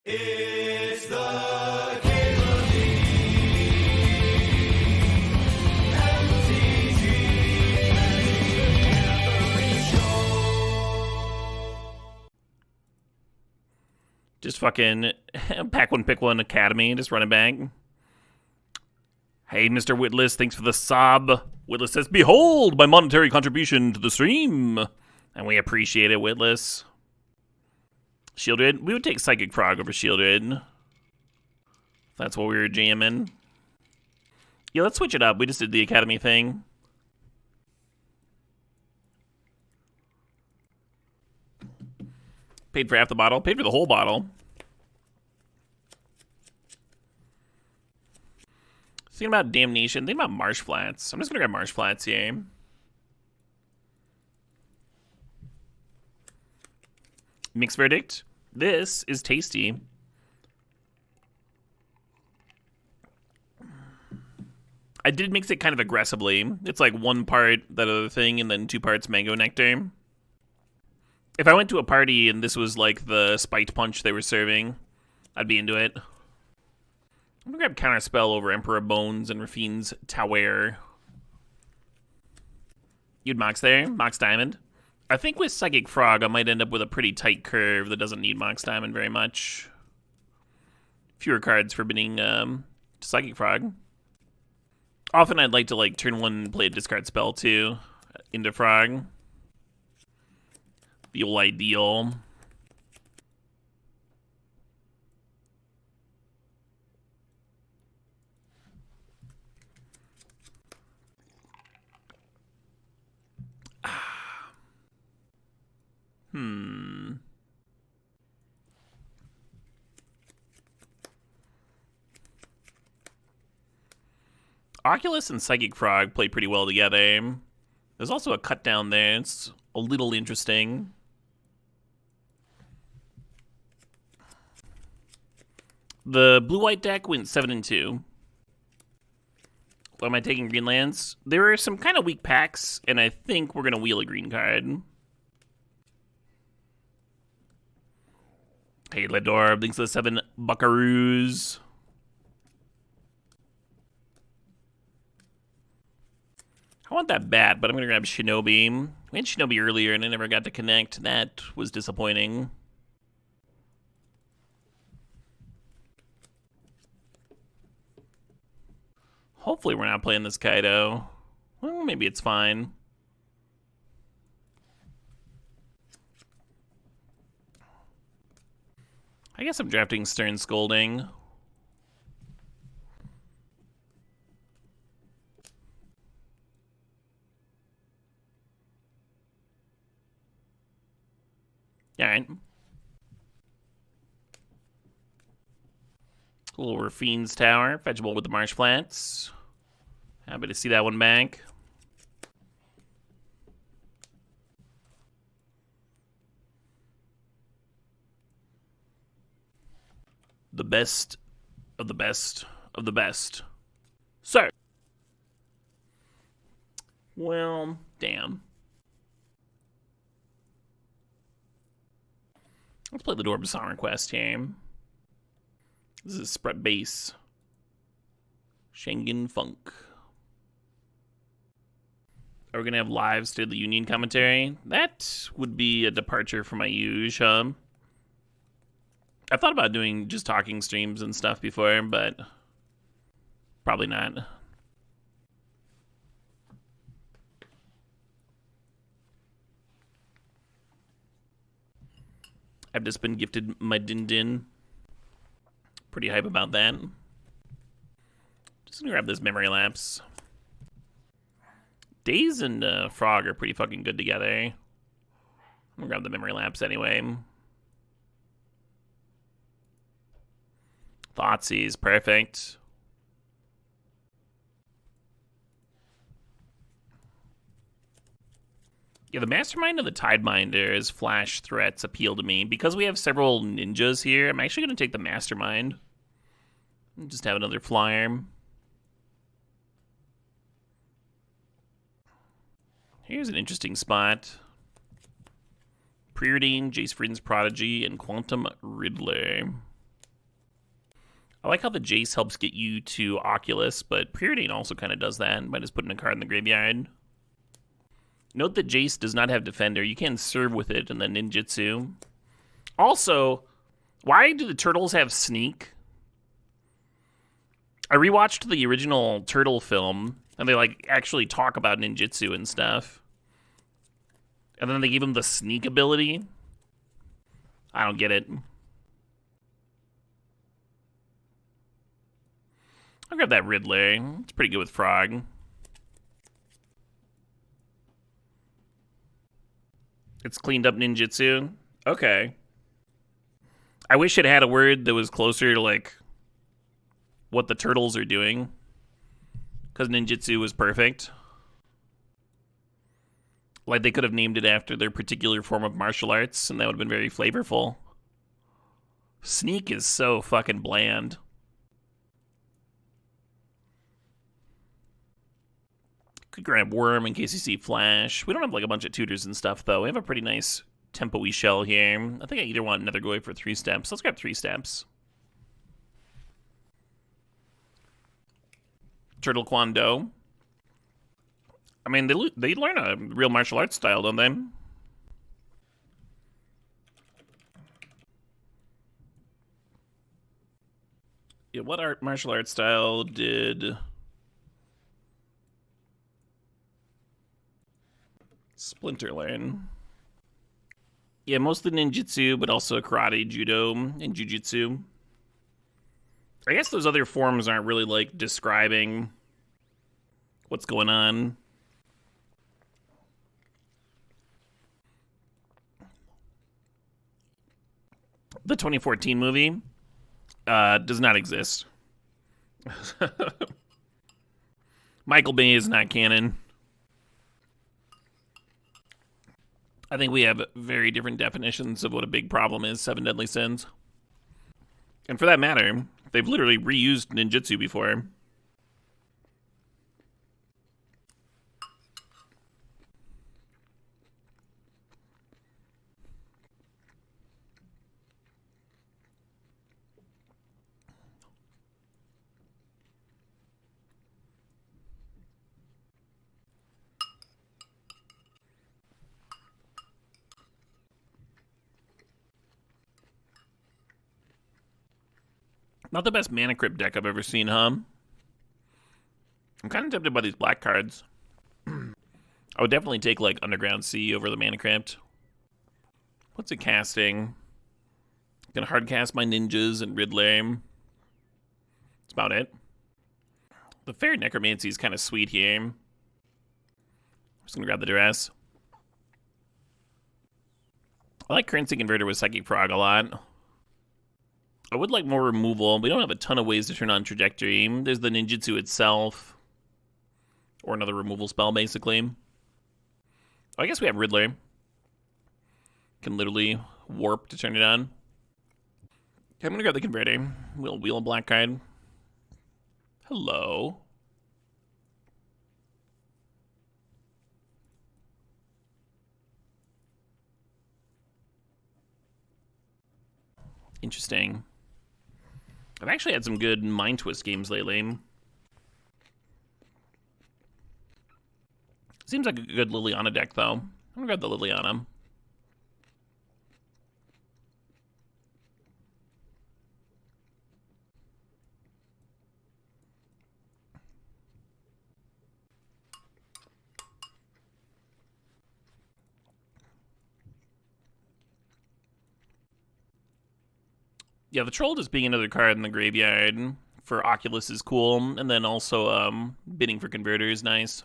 It's the Game of the MTG Memory Show. Just fucking pack one, pick one Academy, just run it back. Hey, Mr. Witless, thanks for the sob. Witless says, behold my monetary contribution to the stream. And we appreciate it, Witless. Shieldred? We would take Psychic Frog over Shieldred. That's what we were jamming. Yeah, let's switch it up. We just did the Academy thing. Paid for half the bottle. Paid for the whole bottle. Thinking about Damnation. Thinking about Marsh Flats. I'm just gonna grab Marsh Flats here. Mixed verdict. This is tasty. I did mix it kind of aggressively. It's like 1 part that other thing and then 2 parts mango nectar. If I went to a party and this was like the spiked punch they were serving, I'd be into it. I'm gonna grab Counterspell over Emperor Bones and Rafine's Tower. You'd Mox there? Mox Diamond? I think with Psychic Frog, I might end up with a pretty tight curve that doesn't need Mox Diamond very much. Fewer cards forbidding Psychic Frog. Often I'd like to like turn 1 and play a discard spell too into Frog. The old ideal. Oculus and Psychic Frog play pretty well together. There's also a cut down there. It's a little interesting. The blue-white deck went 7-2. What am I taking green lands? There are some kind of weak packs, and I think we're going to wheel a green card. Hey, Ledor, thanks for the 7 buckaroos. I want that bat, but I'm going to grab Shinobi. We had Shinobi earlier, and I never got to connect. That was disappointing. Hopefully we're not playing this Kaido. Well, maybe it's fine. I guess I'm drafting Stern Scolding. Alright. Little Rafine's Tower. Fetchable with the Marsh Flats. Happy to see that one back. The best of the best of the best. So. Well, damn. Let's play the Dorbasan Request here. This is spread base. Schengen Funk. Are we going to have live State of the Union commentary? That would be a departure from my usual. I've thought about doing just talking streams and stuff before, but probably not. I've just been gifted my Din. Pretty hype about that. Just gonna grab this Memory Lapse. Daze and Frog are pretty fucking good together. I'm gonna grab the Memory Lapse anyway. Thoughtseize, perfect. Yeah, the Mastermind of the Tidebinder's flash threats appeal to me. Because we have several ninjas here, I'm actually going to take the Mastermind. Just have another flyer. Here's an interesting spot. Preordain, Jace Vryn's Prodigy, and Quantum Riddler. I like how the Jace helps get you to Oculus, but Preordain also kind of does that by just putting a card in the graveyard. Note that Jace does not have Defender. You can serve with it and then ninjutsu. Also, why do the turtles have Sneak? I rewatched the original Turtle film, and they like actually talk about ninjutsu and stuff. And then they gave him the Sneak ability. I don't get it. I'll grab that Riddler. It's pretty good with Frog. It's cleaned up ninjutsu. Okay. I wish it had a word that was closer to like what the turtles are doing, because ninjutsu was perfect. Like they could have named it after their particular form of martial arts, and that would have been very flavorful. Sneak is so fucking bland. Could grab Worm in case you see Flash. We don't have like a bunch of tutors and stuff though. We have a pretty nice tempo-y shell here. I think I either want another go for 3 steps. Let's grab 3 steps. Turtle Kwando. I mean, they learn a real martial arts style, don't they? Yeah, what martial arts style did Splinter learn? Yeah, mostly ninjutsu, but also karate, judo, and jujutsu. I guess those other forms aren't really, like, describing what's going on. The 2014 movie does not exist. Michael Bay is not canon. I think we have very different definitions of what a big problem is, 7 Deadly Sins. And for that matter, they've literally reused ninjutsu before. Not the best Mana Crypt deck I've ever seen, huh? I'm kind of tempted by these black cards. I would definitely take, like, Underground Sea over the Mana Crypt. What's it casting? Gonna hard cast my ninjas and Riddler. That's about it. The Faerie Necromancy is kind of sweet here. I'm just gonna grab the Duress. I like Currency Converter with Psychic Frog a lot. I would like more removal. We don't have a ton of ways to turn on Trajectory. There's the ninjutsu itself. Or another removal spell, basically. Oh, I guess we have Riddler. Can literally warp to turn it on. Okay, I'm gonna grab the Converter. We'll wheel a black card. Hello. Interesting. I've actually had some good Mind Twist games lately. Seems like a good Liliana deck, though. I'm gonna grab the Liliana. Yeah, the Troll just being another card in the graveyard for Oculus is cool, and then also bidding for Converter is nice.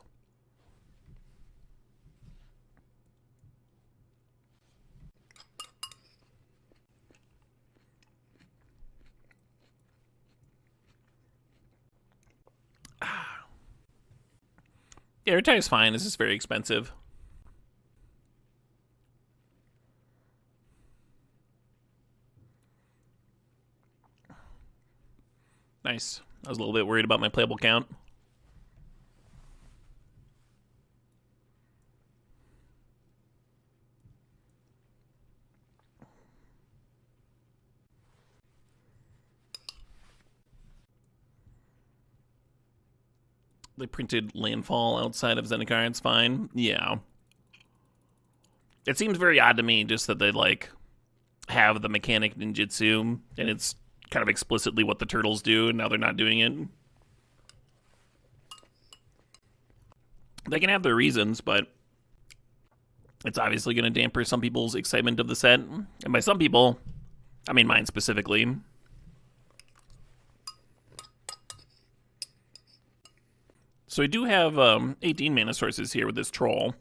Yeah, Retire's fine. This is very expensive. Nice. I was a little bit worried about my playable count. They printed landfall outside of Zendikar. It's fine. Yeah. It seems very odd to me just that they, like, have the mechanic ninjutsu, and it's kind of explicitly what the turtles do, and now they're not doing it. They can have their reasons, but it's obviously going to damper some people's excitement of the set. And by some people, I mean mine specifically. So we do have 18 mana sources here with this troll.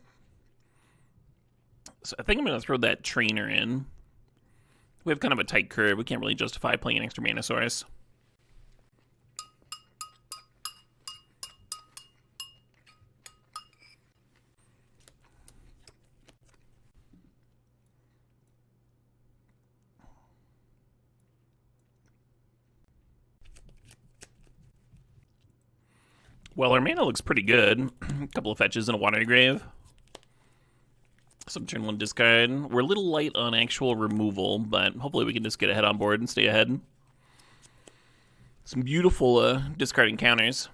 So I think I'm going to throw that trainer in. We have kind of a tight curve. We can't really justify playing an extra mana source. Well, our mana looks pretty good. A couple of fetches and a Watery Grave. Some turn 1 discard. We're a little light on actual removal, but hopefully we can just get ahead on board and stay ahead. Some beautiful discarding counters.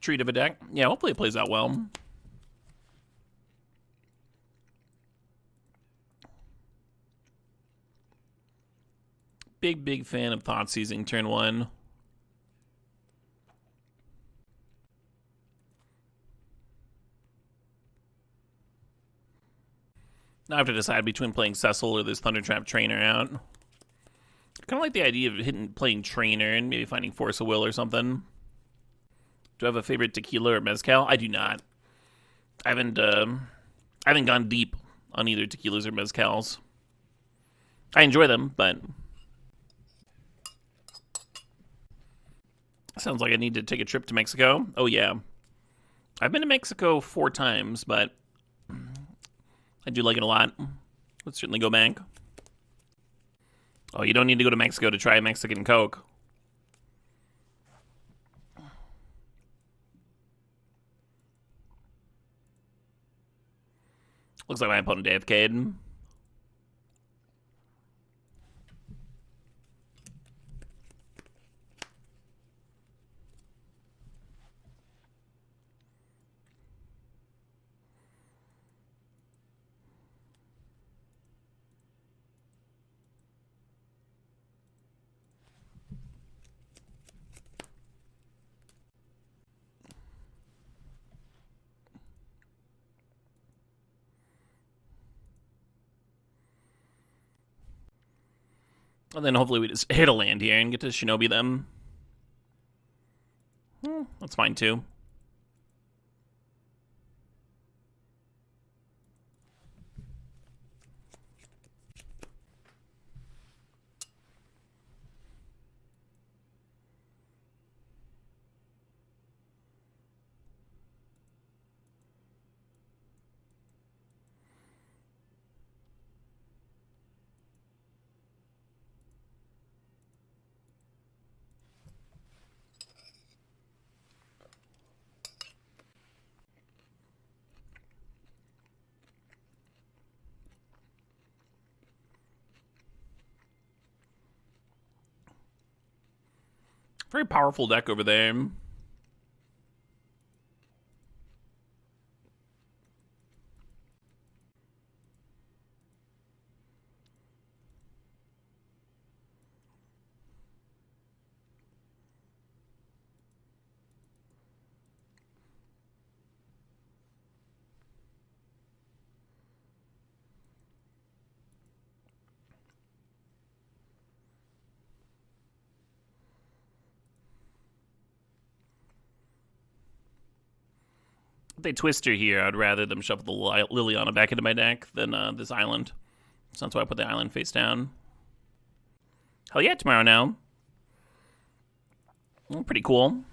Treat of a deck. Yeah, hopefully it plays out well. Big fan of Thoughtseizing turn 1. Now I have to decide between playing Cecil or this Thundertrap Trainer out. I kind of like the idea of playing Trainer and maybe finding Force of Will or something. Do I have a favorite tequila or mezcal? I do not. I haven't gone deep on either tequilas or mezcals. I enjoy them, but sounds like I need to take a trip to Mexico. Oh yeah, I've been to Mexico 4 times, but I do like it a lot. Let's certainly go back. Oh, you don't need to go to Mexico to try a Mexican Coke. Looks like my opponent AFK'd. And then hopefully we just hit a land here and get to Shinobi them. That's fine too. Very powerful deck over there. If they Twister here, I'd rather them shuffle the Liliana back into my deck than this island. So that's why I put the island face down. Hell yeah, tomorrow now. Well, pretty cool.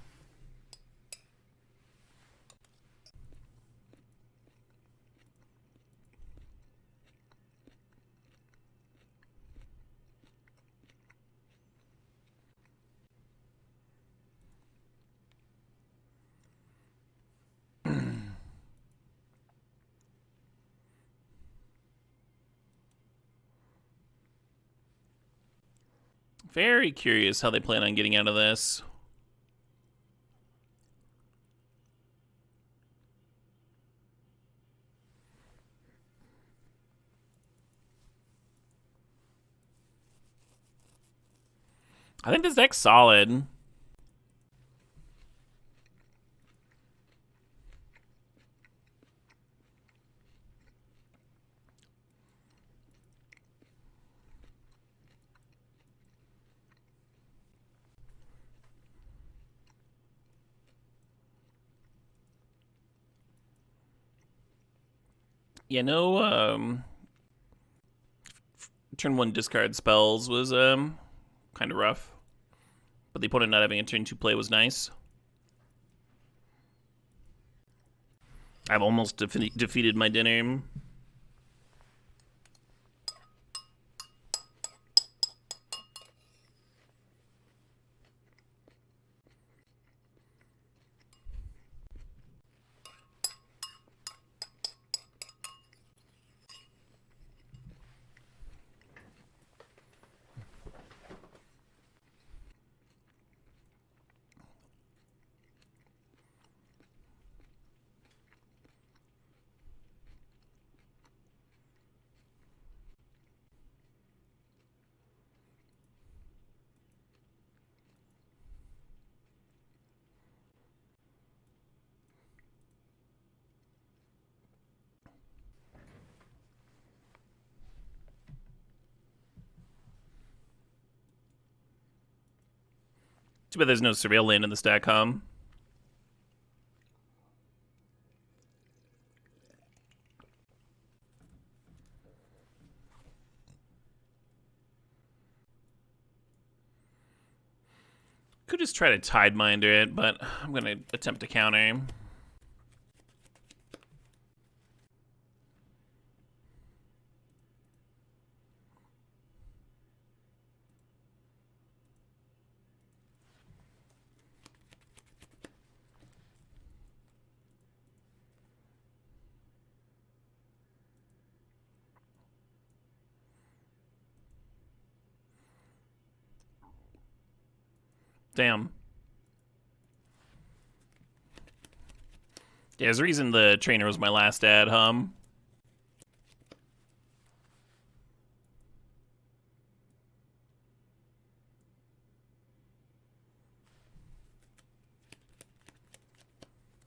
Very curious how they plan on getting out of this. I think this deck's solid. Yeah, no, turn 1 discard spells was, kind of rough. But the opponent not having a turn 2 play was nice. I've almost defeated my dinner. Too bad there's no surveil land in the stack, Could just try to Tideminder it, but I'm going to attempt to counter. Damn. Yeah, there's a reason the trainer was my last ad,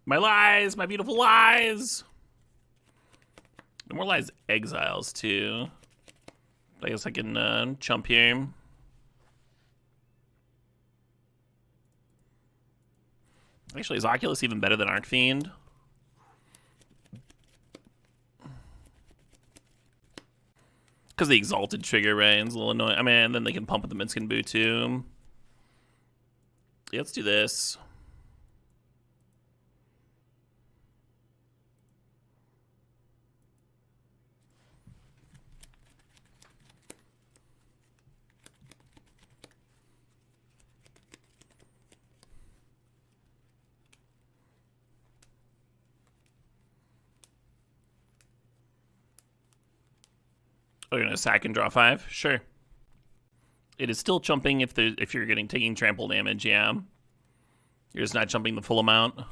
My lies, my beautiful lies. No more lies exiles, too. I guess I can chump here. Actually, is Oculus even better than Archfiend? Because the Exalted trigger, right? It's a little annoying. I mean, then they can pump with the Minskin Boo, too. Yeah, let's do this. Oh, you're gonna sack and draw 5? Sure. It is still chumping if you're taking trample damage, yeah. You're just not chumping the full amount. I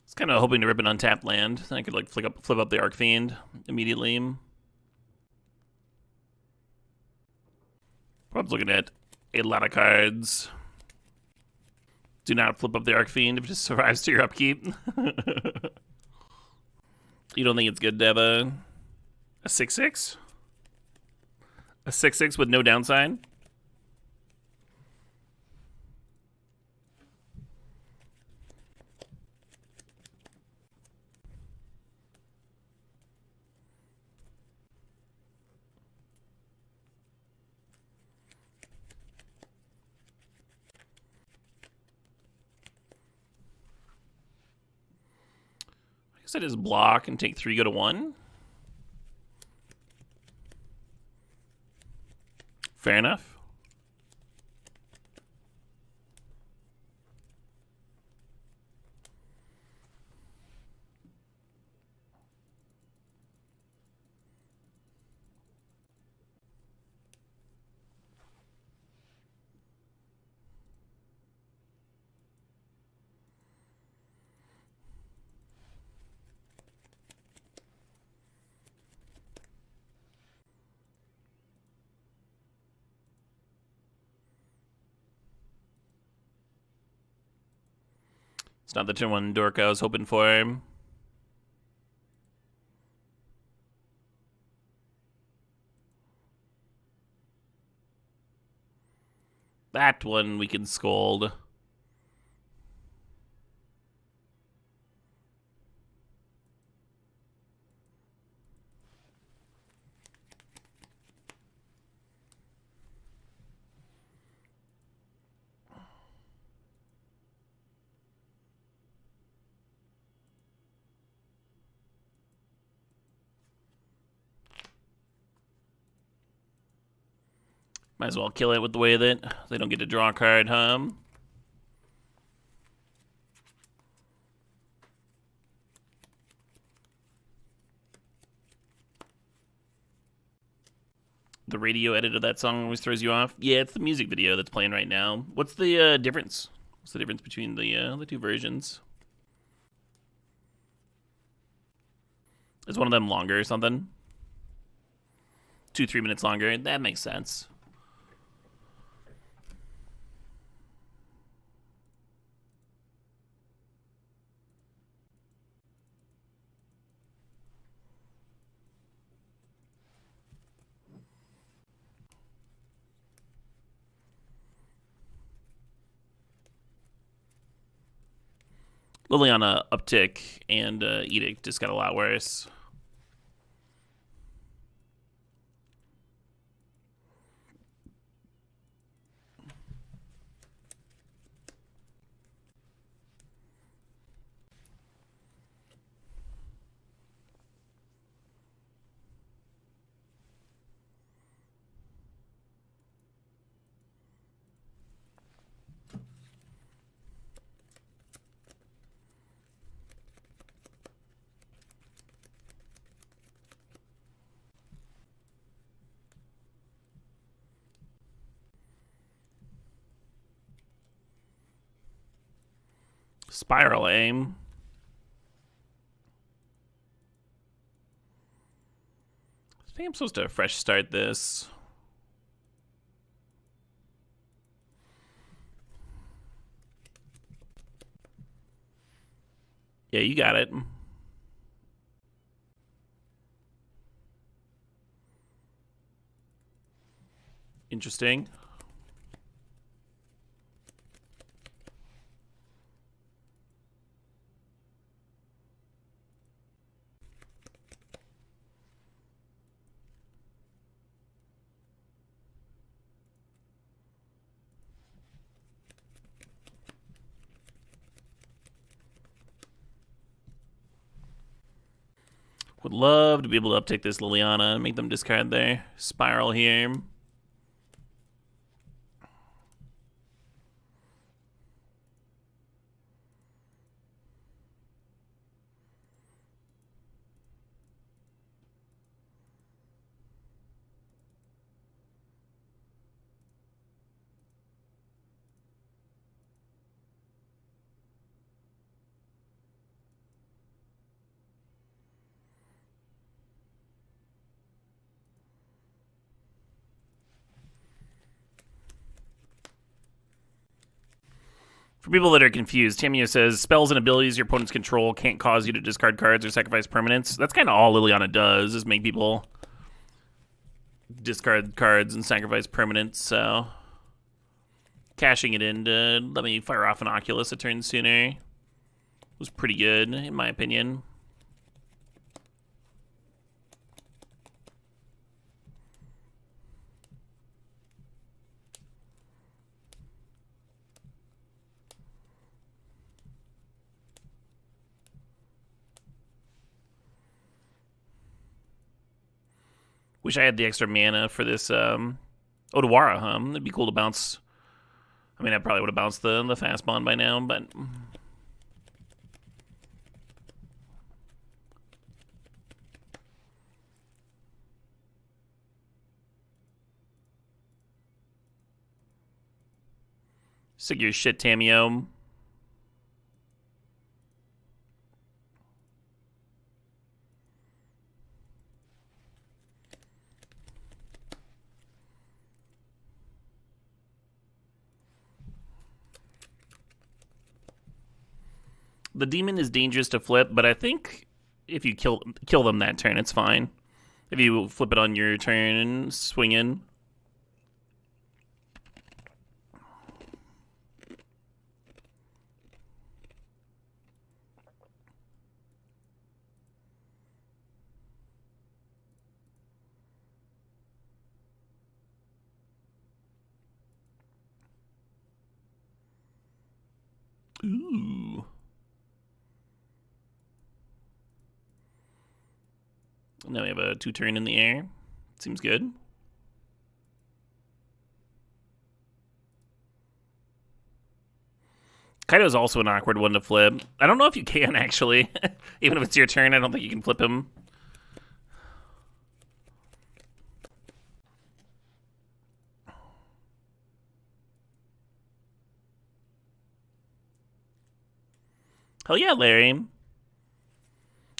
was kind of hoping to rip an untapped land. Then I could like flip up the Archfiend immediately. I was looking at a lot of cards. Do not flip up the Archfiend if it just survives to your upkeep. You don't think it's good to have a 6/6? A 6/6 with no downside? I just block and take 3, go to 1. Fair enough. It's not the turn 1 dork I was hoping for. That one we can scold. Might as well kill it with the way that they don't get to draw a card, huh? The radio edit of that song always throws you off. Yeah, it's the music video that's playing right now. What's the difference? What's the difference between the two versions? Is one of them longer or something? 2-3 minutes longer. That makes sense. Liliana uptick and Edict just got a lot worse. Spiral aim. I think I'm supposed to fresh start this. Yeah, you got it. Interesting. Would love to be able to uptick this Liliana and make them discard their spiral here. For people that are confused, Tamio says, spells and abilities your opponents control can't cause you to discard cards or sacrifice permanents. That's kind of all Liliana does, is make people discard cards and sacrifice permanents, so cashing it in to let me fire off an Oculus a turn sooner was pretty good, in my opinion. Wish I had the extra mana for this Otawara, huh? It'd be cool to bounce. I mean, I probably would have bounced the fast bond by now, but sick your shit, Tamio. The demon is dangerous to flip, but I think if you kill them that turn, it's fine. If you flip it on your turn and swing in. Ooh. Now we have a 2-turn in the air. Seems good. Kaido's also an awkward one to flip. I don't know if you can, actually. Even if it's your turn, I don't think you can flip him. Hell yeah, Larry.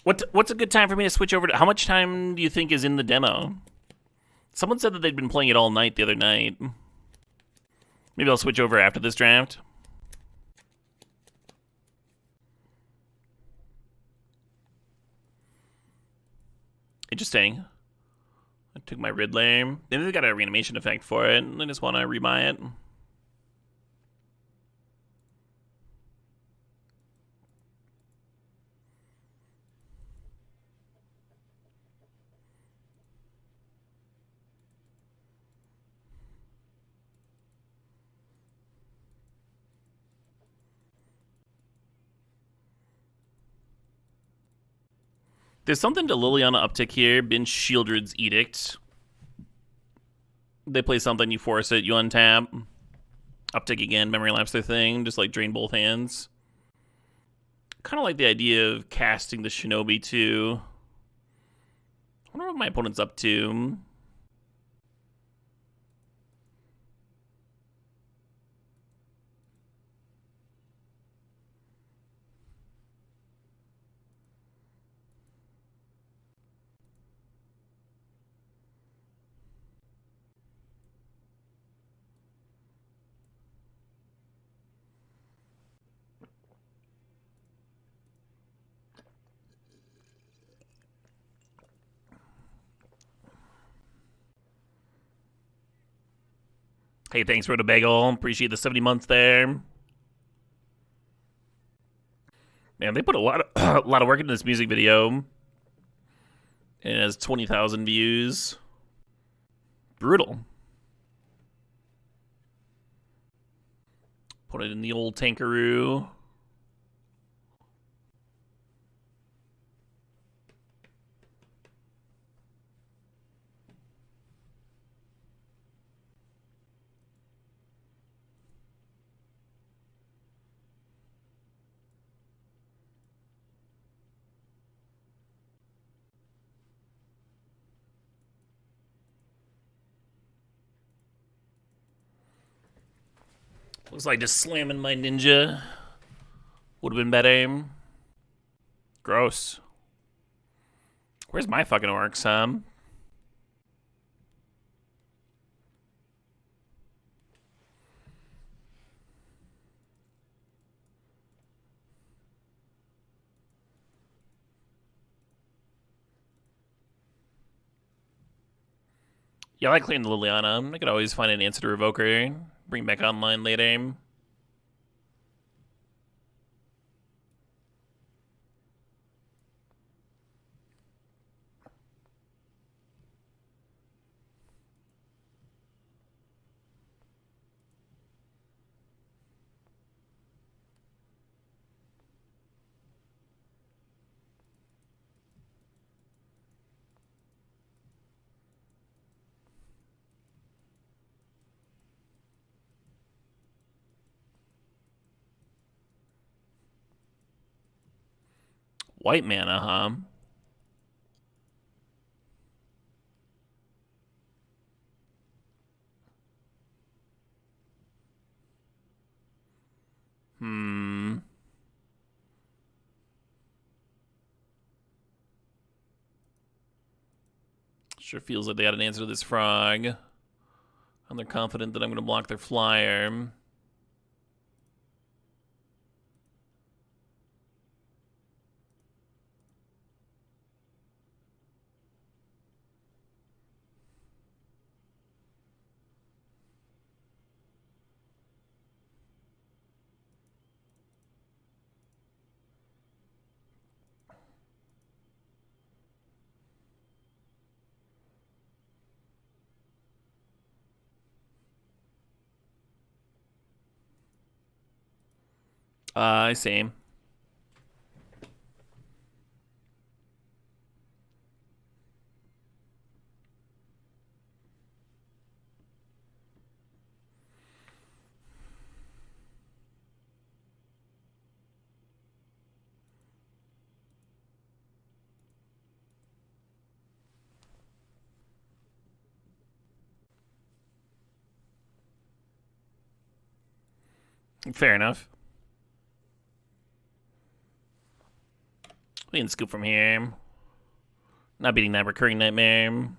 What's a good time for me to switch over to? How much time do you think is in the demo? Someone said that they'd been playing it all night the other night. Maybe I'll switch over after this draft. Interesting. I took my Riddler. Maybe they got a reanimation effect for it, and I just want to rebuy it. There's something to Liliana uptick here. Binge Shieldred's Edict. They play something, you force it, you untap. Uptick again, Memory Lapse their thing, just like drain both hands. Kind of like the idea of casting the Shinobi too. I wonder what my opponent's up to. Hey, thanks for the bagel. Appreciate the 70 months there. Man, they put a lot of work into this music video. It has 20,000 views. Brutal. Put it in the old Tankaroo. Looks like just slamming my ninja would have been better. Gross. Where's my fucking orc, Sam? Yeah, I like clearing the Liliana. I could always find an answer to Revoker. Bring back online later. White mana, huh? Sure feels like they had an answer to this frog. And they're confident that I'm going to block their flyer. I see. Fair enough. We can scoop from here. Not beating that recurring nightmare.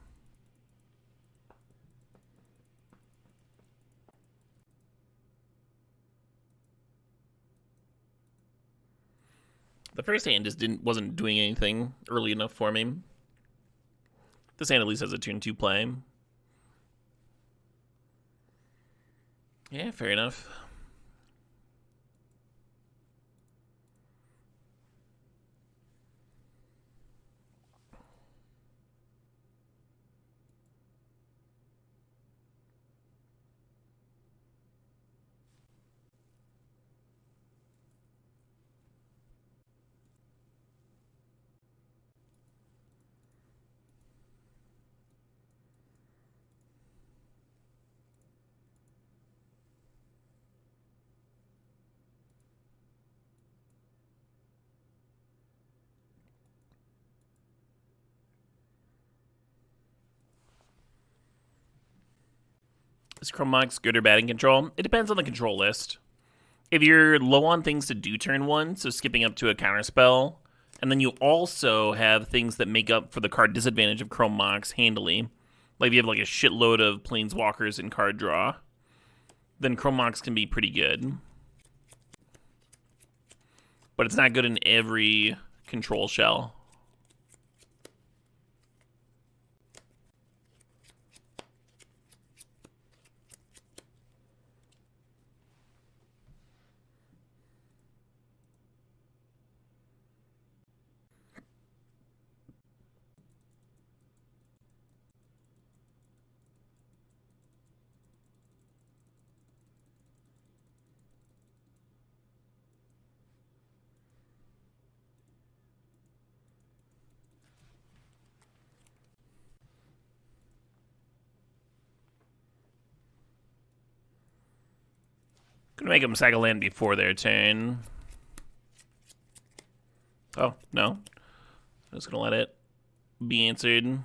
The first hand just wasn't doing anything early enough for me. This hand at least has a turn 2 play. Yeah, fair enough. Is Chrome Mox good or bad in control? It depends on the control list. If you're low on things to do turn 1, so skipping up to a counterspell, and then you also have things that make up for the card disadvantage of Chrome Mox handily, like if you have like a shitload of Planeswalkers in card draw, then Chrome Mox can be pretty good. But it's not good in every control shell. Gonna make them sack a land before their turn. Oh, no. I'm just gonna let it be answered.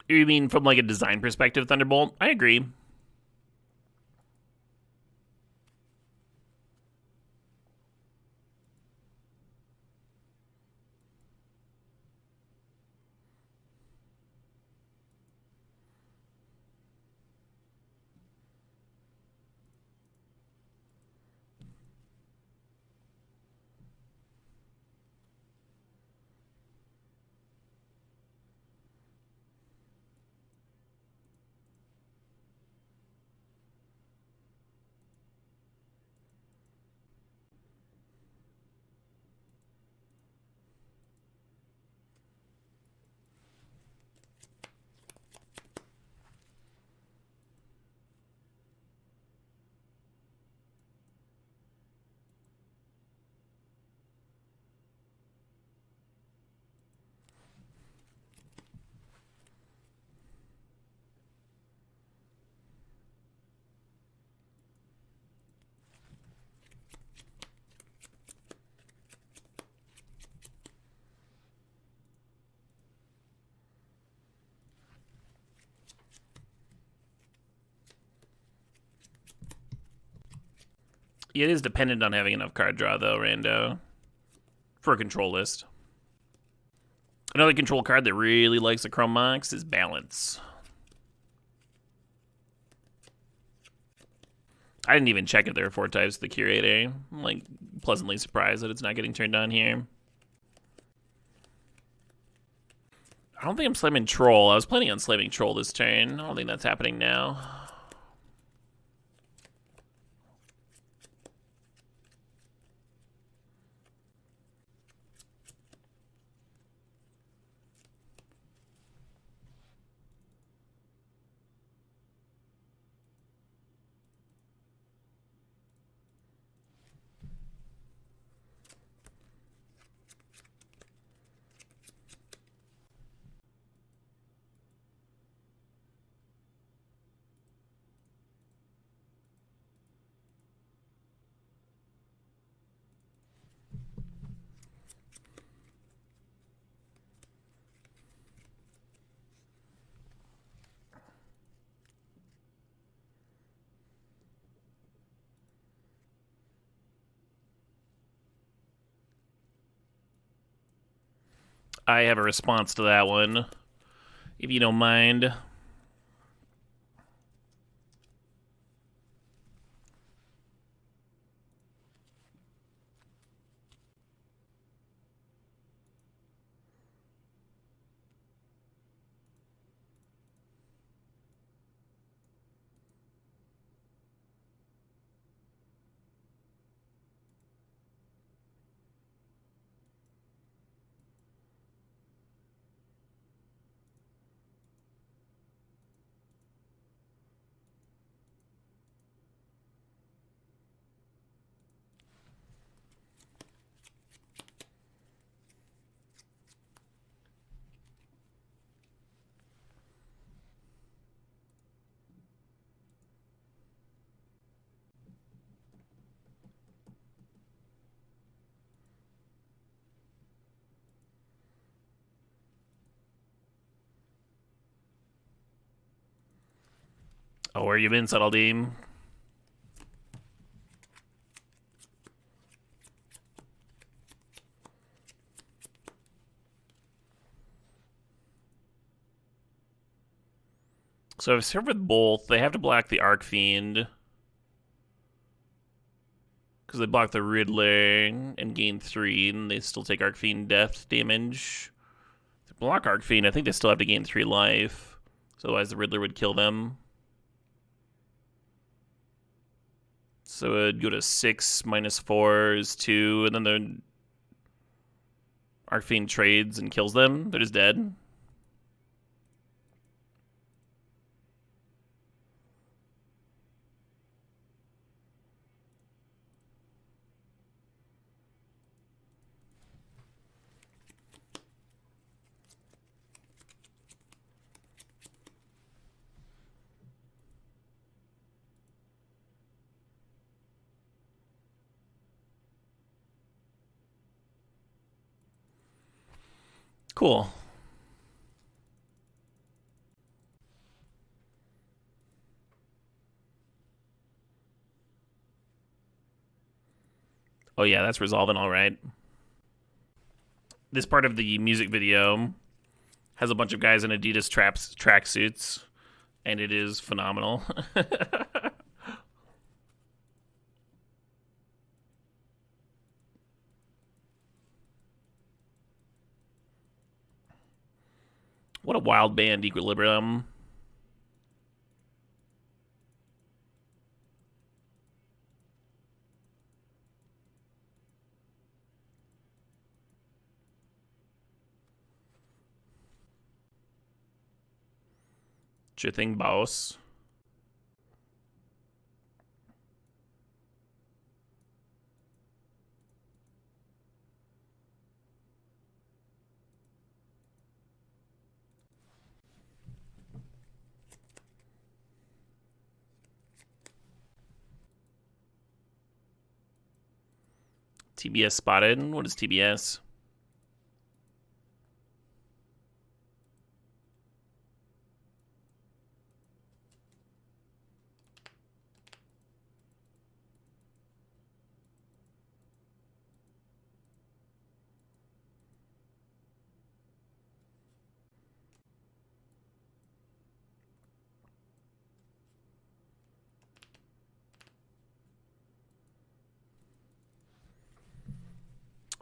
You mean from like a design perspective, Thunderbolt? I agree. It is dependent on having enough card draw, though, Rando, for a control list. Another control card that really likes the Chrome Mox is Balance. I didn't even check if there were 4 types of the Curator. I'm, like, pleasantly surprised that it's not getting turned on here. I don't think I'm slamming Troll. I was planning on slamming Troll this turn. I don't think that's happening now. I have a response to that one, if you don't mind. Oh, where you been, Subtlety? So I've served with both. They have to block the Archfiend, because they block the Riddler and gain 3, and they still take Archfiend death damage. If they block Archfiend, I think they still have to gain 3 life. So otherwise the Riddler would kill them. So it would go to 6 -4 is 2, and then the Archfiend trades and kills them. They're just dead. Cool. Oh yeah, that's resolving all right. This part of the music video has a bunch of guys in Adidas tracksuits, and it is phenomenal. What a wild band, Equilibrium. Sure thing, boss. TBS spotted. What is TBS?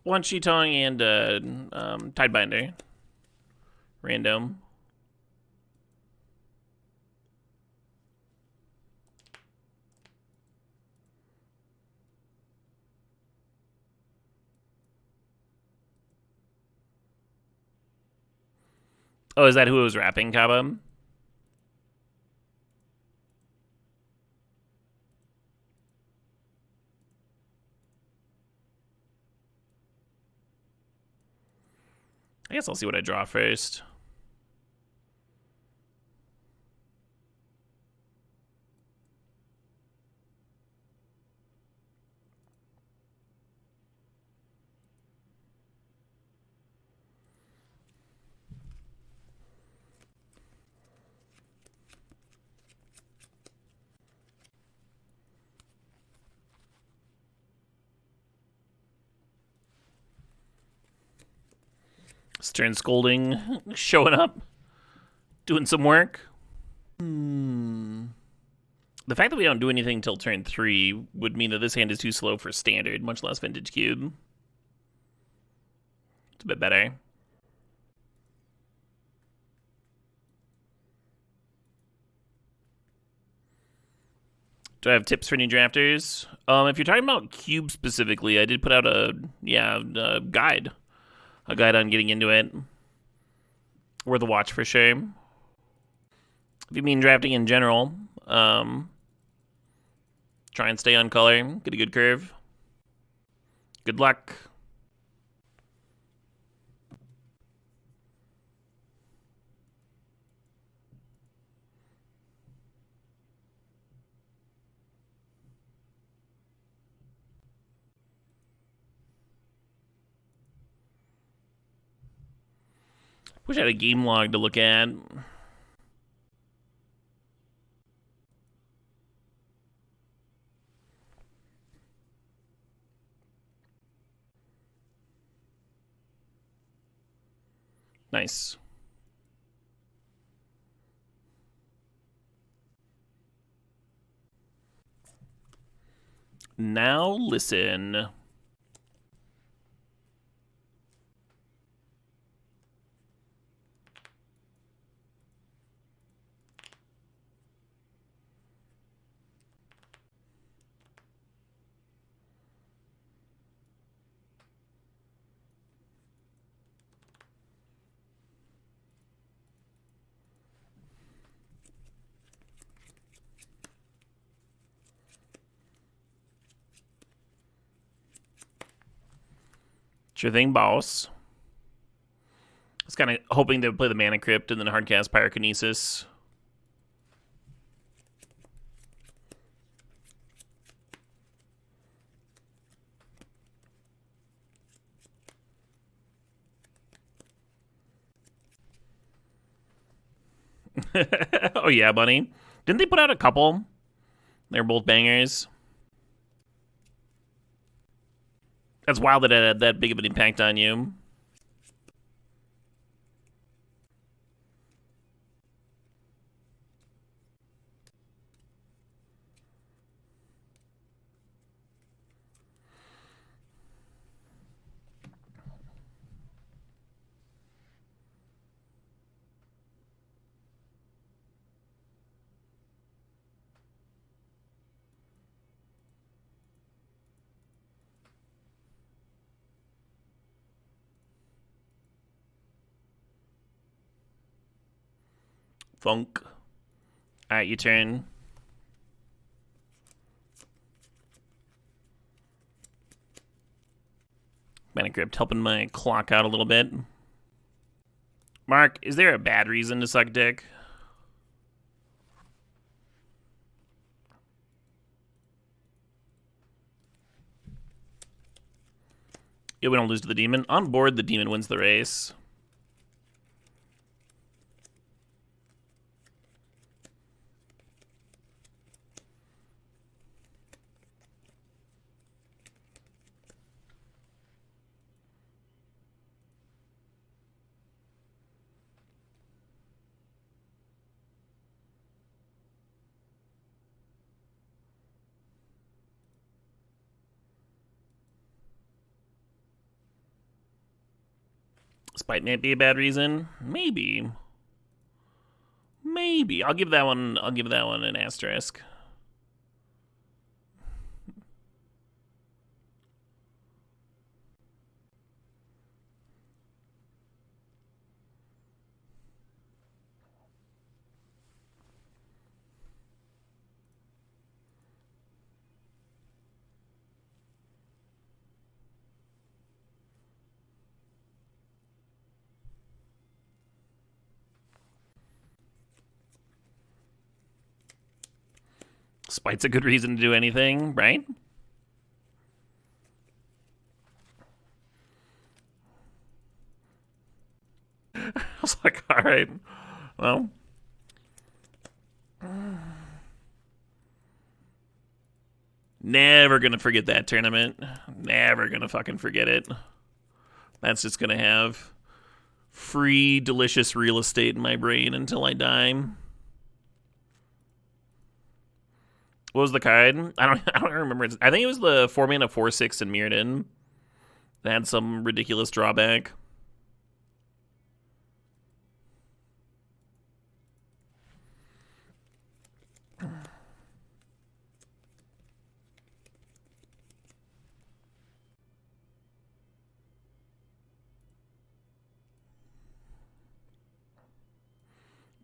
One Shitong and Tidebinder. Random. Oh, is that who it was rapping, Kaba? I guess I'll see what I draw first. Stern Scolding showing up, doing some work. The fact that we don't do anything till turn 3 would mean that this hand is too slow for standard, much less vintage cube. It's a bit better. Do I have tips for new drafters? If you're talking about cube specifically, I did put out a guide. A guide on getting into it. Worth a watch for sure. If you mean drafting in general, try and stay on color, get a good curve. Good luck. Wish I had a game log to look at. Nice. Now listen. Sure thing, boss. I was kind of hoping they would play the Mana Crypt and then hardcast Pyrokinesis. Oh yeah, bunny. Didn't they put out a couple? They're both bangers. That's wild that it had that big of an impact on you. Funk. Alright, your turn. Mana Crypt helping my clock out a little bit. Mark, is there a bad reason to suck dick? Yeah, we don't lose to the demon. On board, the demon wins the race. Spite might be a bad reason. Maybe. Maybe. I'll give that one an asterisk. Spite's a good reason to do anything, right? I was like, all right, well. Never gonna forget that tournament. Never gonna fucking forget it. That's just gonna have free, delicious real estate in my brain until I die. What was the card? I don't remember. I think it was the 4-mana 4/6 in Mirrodin. That had some ridiculous drawback.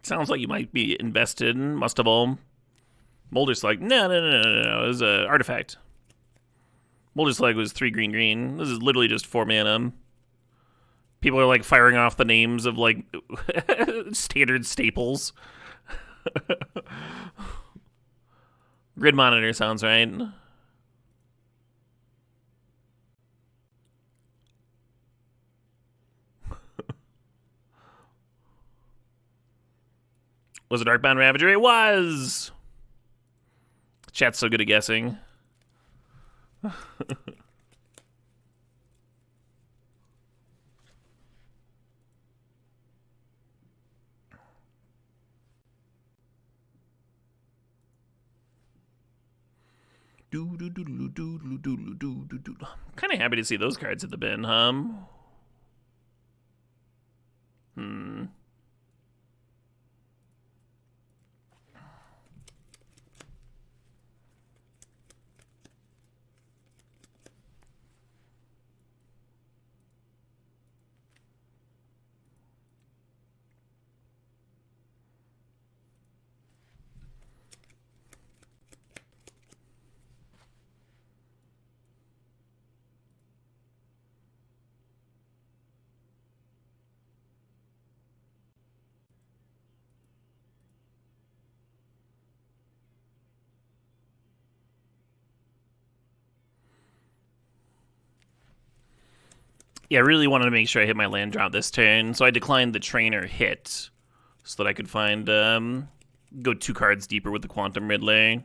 Sounds like you might be invested. Must have all. Molder's like, no. It was an artifact. Molder's like was 3 green. This is literally just 4 mana. People are like firing off the names of like standard staples. Grid monitor sounds right. Was it Darkbound Ravager? It was! Chat's so good at guessing. Kind of happy to see those cards at the bin, Yeah, I really wanted to make sure I hit my land drop this turn, so I declined the trainer hit so that I could find, go 2 cards deeper with the Quantum Riddler.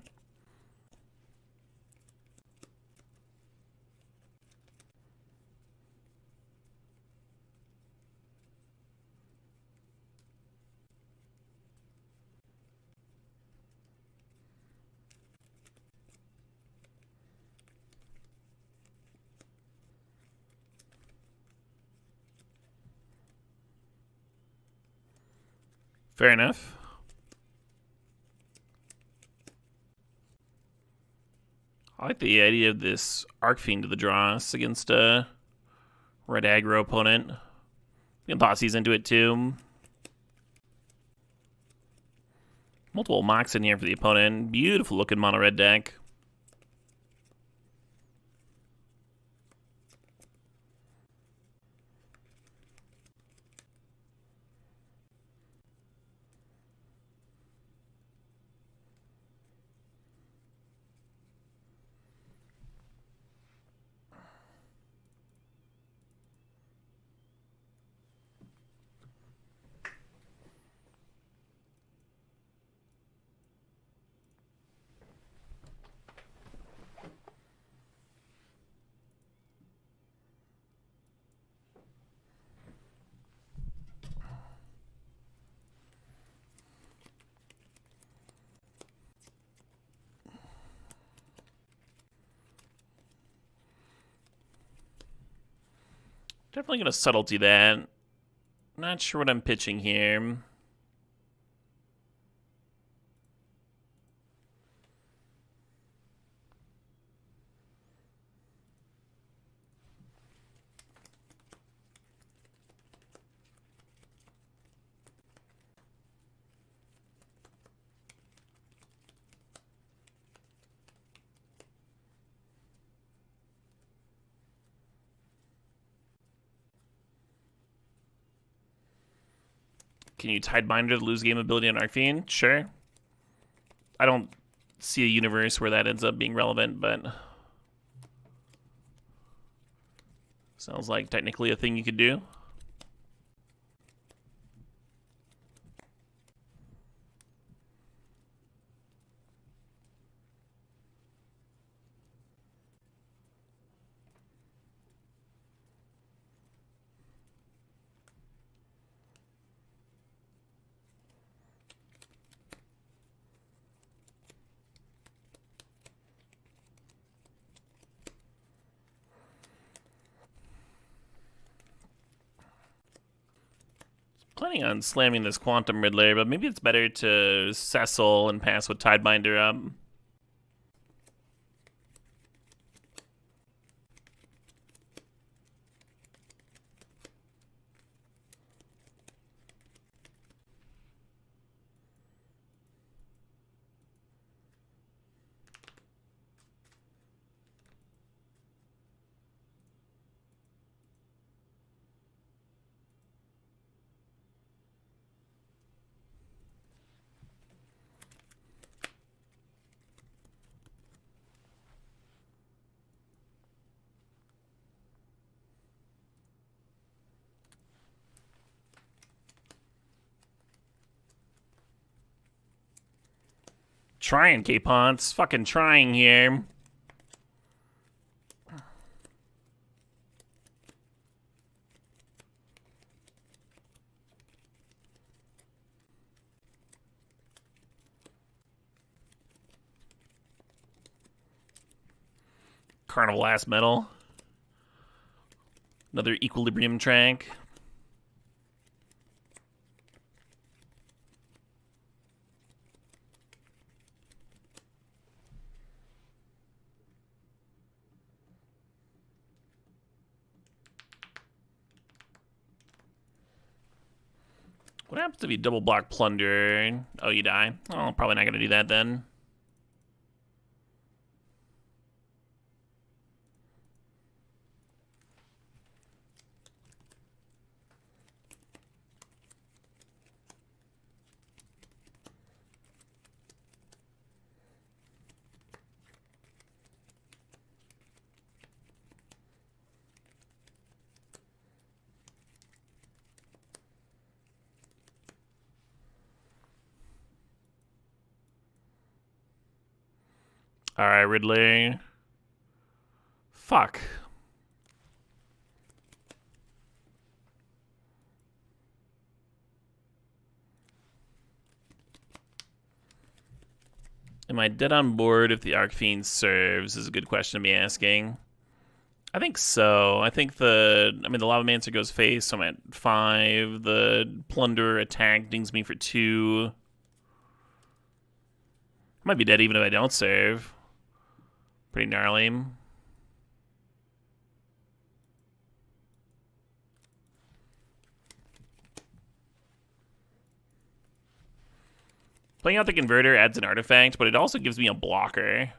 Fair enough. I like the idea of this Archfiend to the Dross against a red aggro opponent. You can Thoughtseize into it too. Multiple mocks in here for the opponent. Beautiful looking mono red deck. Definitely going to subtlety that. Not sure what I'm pitching here. Can you Tidebinder to lose game ability on Archfiend? Sure. I don't see a universe where that ends up being relevant, but sounds like technically a thing you could do. planning on slamming this Quantum Riddler, but maybe it's better to Cecil and pass with Tidebinder up. Trying, K-Ponts. Fucking trying here. Carnival Last Metal. Another Equilibrium track. What happens if you double block Plunder? Oh, you die. Oh, probably not going to do that then. Alright, Ridley. Fuck. Am I dead on board if the Archfiend serves is a good question to be asking. I think so. I think the Lavamancer goes face, so I'm at 5. The Plunder attack dings me for 2. I might be dead even if I don't serve. Pretty gnarly. Playing out the Converter adds an artifact, but it also gives me a blocker.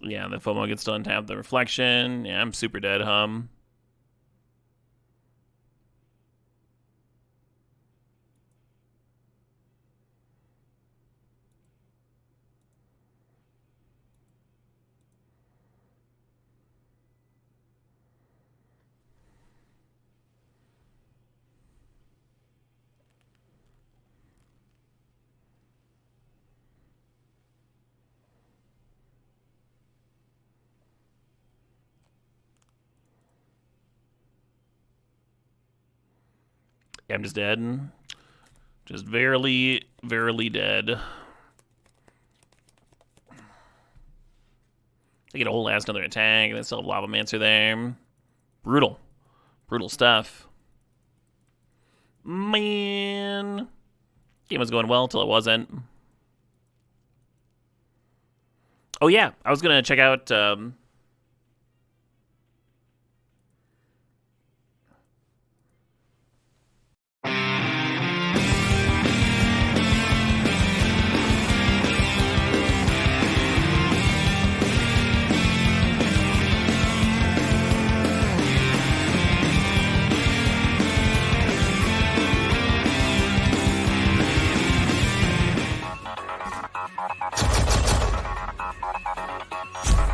Yeah, the FOMO gets to untap the Reflection. Yeah, I'm super dead, hum. Yeah, I'm just dead. Just verily, verily dead. They get a whole ass another attack, and they still have Lavamancer there. Brutal. Brutal stuff. Man. Game was going well until it wasn't. Oh yeah, I was gonna check out